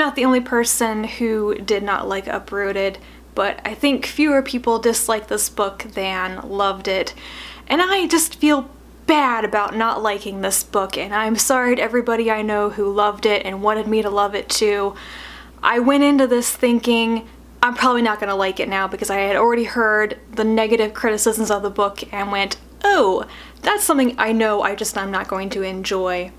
not the only person who did not like Uprooted, but I think fewer people disliked this book than loved it. And I just feel bad about not liking this book, and I'm sorry to everybody I know who loved it and wanted me to love it too. I went into this thinking I'm probably not gonna like it now because I had already heard the negative criticisms of the book and went, oh, that's something I know I'm not going to enjoy.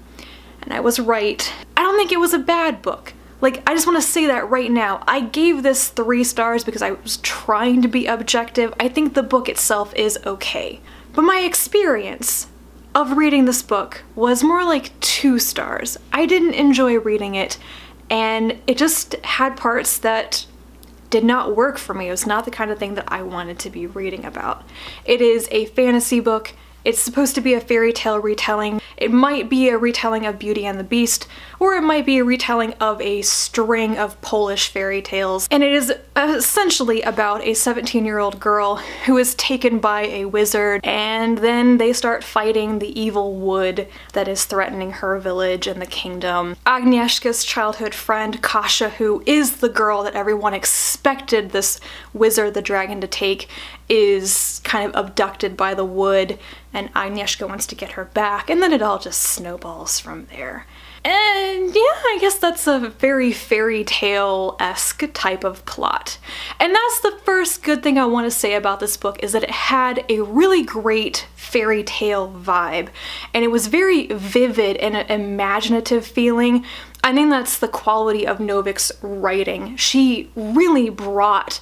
And I was right. I don't think it was a bad book. Like, I just want to say that right now. I gave this 3 stars because I was trying to be objective. I think the book itself is okay. But my experience of reading this book was more like 2 stars. I didn't enjoy reading it, and it just had parts that did not work for me. It was not the kind of thing that I wanted to be reading about. It is a fantasy book. It's supposed to be a fairy tale retelling. It might be a retelling of Beauty and the Beast, or it might be a retelling of a string of Polish fairy tales. And it is essentially about a 17-year-old girl who is taken by a wizard, and then they start fighting the evil wood that is threatening her village and the kingdom. Agnieszka's childhood friend, Kasia, who is the girl that everyone expected this wizard the dragon to take, is kind of abducted by the wood, and Agnieszka wants to get her back, and then it all just snowballs from there. And yeah, I guess that's a very fairy tale-esque type of plot. And that's the first good thing I want to say about this book, is that it had a really great fairy tale vibe, and it was very vivid and an imaginative feeling. I think that's the quality of Novik's writing. She really brought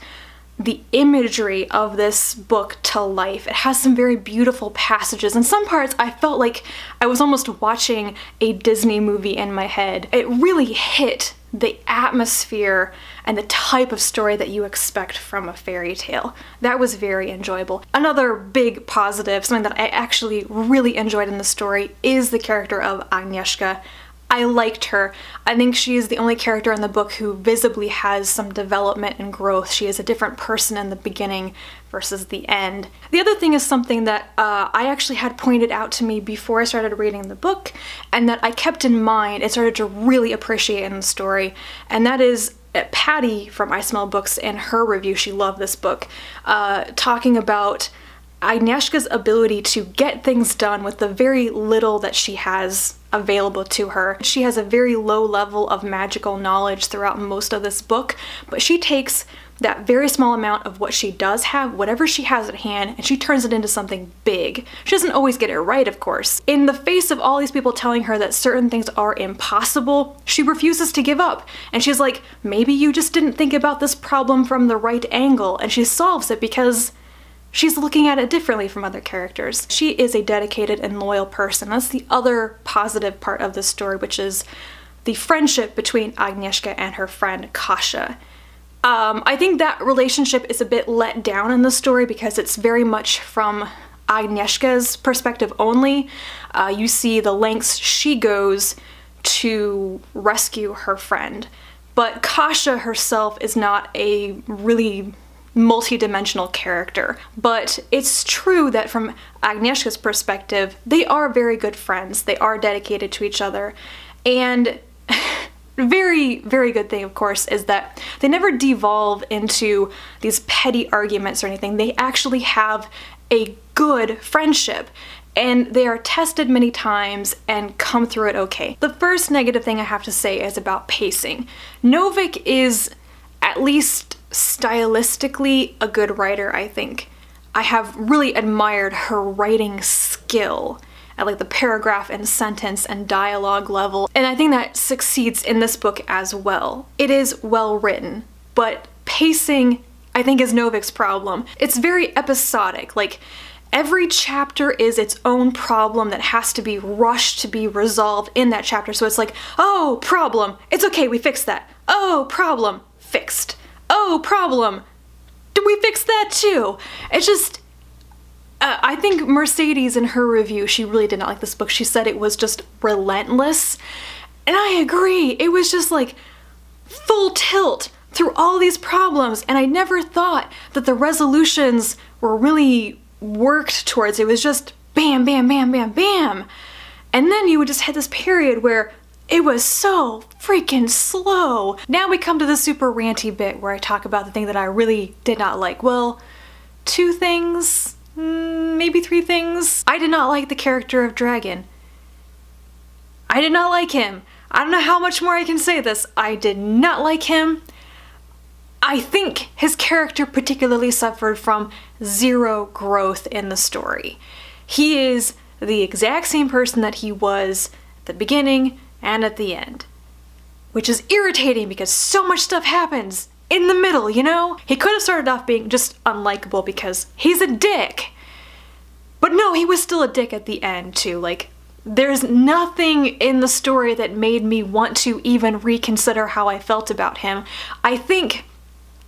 the imagery of this book to life. It has some very beautiful passages. In some parts, I felt like I was almost watching a Disney movie in my head. It really hit the atmosphere and the type of story that you expect from a fairy tale. That was very enjoyable. Another big positive, something that I actually really enjoyed in the story, is the character of Agnieszka. I liked her. I think she is the only character in the book who visibly has some development and growth. She is a different person in the beginning versus the end. The other thing is something that I actually had pointed out to me before I started reading the book, and that I kept in mind and started to really appreciate in the story, and that is Patty from I Smell Books. In her review, she loved this book, talking about Agnieszka's ability to get things done with the very little that she has available to her. She has a very low level of magical knowledge throughout most of this book, but she takes that very small amount of what she does have, whatever she has at hand, and she turns it into something big. She doesn't always get it right, of course. In the face of all these people telling her that certain things are impossible, she refuses to give up. And she's like, maybe you just didn't think about this problem from the right angle, and she solves it because she's looking at it differently from other characters. She is a dedicated and loyal person. That's the other positive part of this story, which is the friendship between Agnieszka and her friend Kasia. I think that relationship is a bit let down in the story because it's very much from Agnieszka's perspective only. You see the lengths she goes to rescue her friend. But Kasia herself is not a really multi-dimensional character. But it's true that from Agnieszka's perspective, they are very good friends. They are dedicated to each other. And very, very good thing, of course, is that they never devolve into these petty arguments or anything. They actually have a good friendship, and they are tested many times and come through it okay. The first negative thing I have to say is about pacing. Novik is, at least stylistically, a good writer, I think. I have really admired her writing skill at like the paragraph and sentence and dialogue level, and I think that succeeds in this book as well. It is well written, but pacing, I think, is Novik's problem. It's very episodic. Like, every chapter is its own problem that has to be rushed to be resolved in that chapter. So it's like, oh, problem, it's okay, we fixed that. Oh, problem, fixed. Oh, problem, did we fix that too? It's just, I think Mercedes, in her review, she really did not like this book. She said it was just relentless, and I agree. It was just like full tilt through all these problems, and I never thought that the resolutions were really worked towards. It was just bam, bam, bam, bam, bam. And then you would just hit this period where It was so freaking slow. Now we come to the super ranty bit where I talk about the thing that I really did not like. Well, 2 things, maybe 3 things. I did not like the character of Dragon. I did not like him. I don't know how much more I can say this. I did not like him. I think his character particularly suffered from 0 growth in the story. He is the exact same person that he was at the beginning and at the end, which is irritating because so much stuff happens in the middle, you know? He could have started off being just unlikable because he's a dick. But no, he was still a dick at the end too. Like, there's nothing in the story that made me want to even reconsider how I felt about him. I think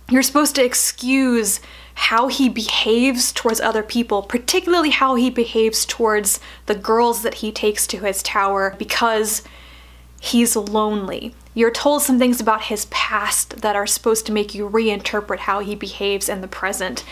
you're supposed to excuse how he behaves towards other people, particularly how he behaves towards the girls that he takes to his tower, because he's lonely. You're told some things about his past that are supposed to make you reinterpret how he behaves in the present.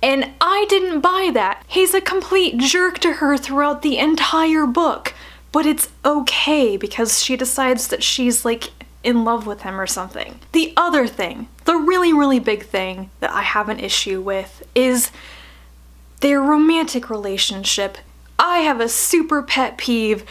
And I didn't buy that. He's a complete jerk to her throughout the entire book. But it's okay because she decides that she's like in love with him or something. The other thing, the really big thing that I have an issue with is their romantic relationship. I have a super pet peeve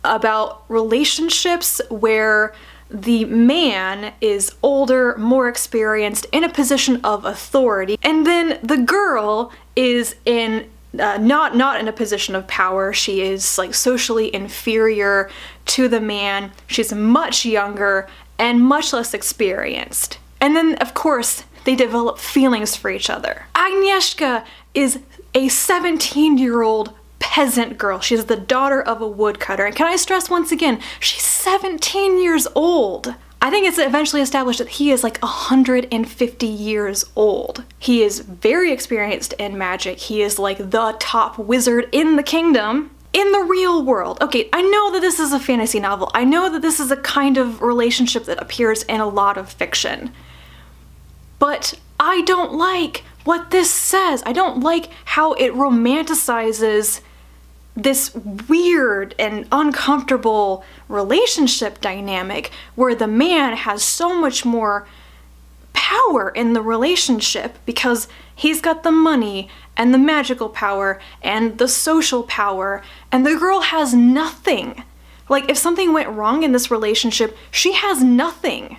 about relationships where the man is older, more experienced, in a position of authority, and then the girl is in not in a position of power. She is like socially inferior to the man. She's much younger and much less experienced. And then of course they develop feelings for each other. Agnieszka is a 17-year-old peasant girl. She's the daughter of a woodcutter. And can I stress once again, she's 17 years old. I think it's eventually established that he is like 150 years old. He is very experienced in magic. He is like the top wizard in the kingdom. In the real world, okay, I know that this is a fantasy novel. I know that this is a kind of relationship that appears in a lot of fiction. But I don't like what this says. I don't like how it romanticizes this weird and uncomfortable relationship dynamic where the man has so much more power in the relationship because he's got the money and the magical power and the social power, and the girl has nothing. Like, if something went wrong in this relationship, she has nothing.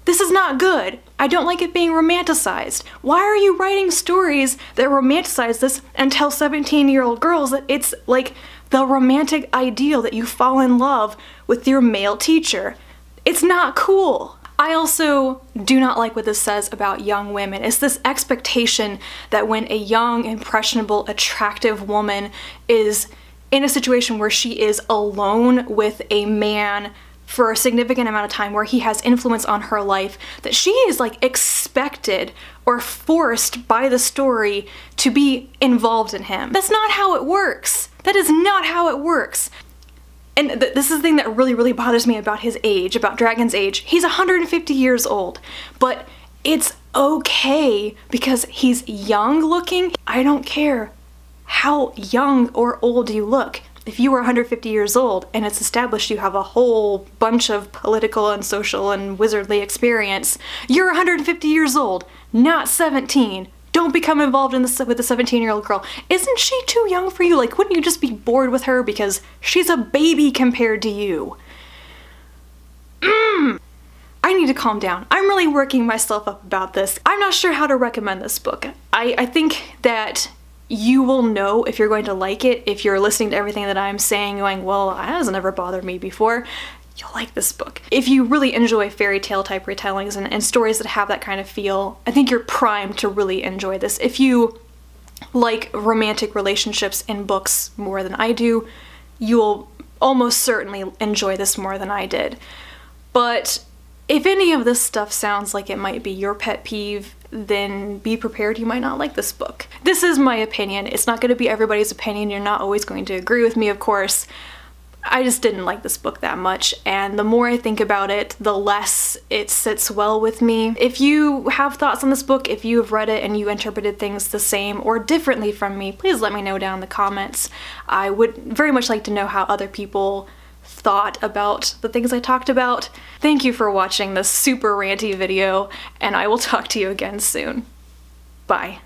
This is not good. I don't like it being romanticized. Why are you writing stories that romanticize this and tell 17-year-old girls that it's like the romantic ideal that you fall in love with your male teacher? It's not cool. I also do not like what this says about young women. It's this expectation that when a young, impressionable, attractive woman is in a situation where she is alone with a man for a significant amount of time, where he has influence on her life, that she is like expected or forced by the story to be involved in him. That's not how it works. That is not how it works. And this is the thing that really bothers me about his age, about Dragon's age. He's 150 years old, but it's okay because he's young looking. I don't care how young or old you look. If you are 150 years old and it's established you have a whole bunch of political and social and wizardly experience, you're 150 years old, not 17. Don't become involved in this with a 17-year-old girl. Isn't she too young for you? Like, wouldn't you just be bored with her because she's a baby compared to you? I need to calm down. I'm really working myself up about this. I'm not sure how to recommend this book. I think that you will know if you're going to like it if you're listening to everything that I'm saying going, well, that has never bothered me before. You'll like this book. If you really enjoy fairy tale type retellings and stories that have that kind of feel, I think you're primed to really enjoy this. If you like romantic relationships in books more than I do, you'll almost certainly enjoy this more than I did. But if any of this stuff sounds like it might be your pet peeve, then be prepared, you might not like this book. This is my opinion. It's not going to be everybody's opinion. You're not always going to agree with me, of course. I just didn't like this book that much, and the more I think about it, the less it sits well with me. If you have thoughts on this book, if you have read it and you interpreted things the same or differently from me, please let me know down in the comments. I would very much like to know how other people thought about the things I talked about. Thank you for watching this super ranty video, and I will talk to you again soon. Bye.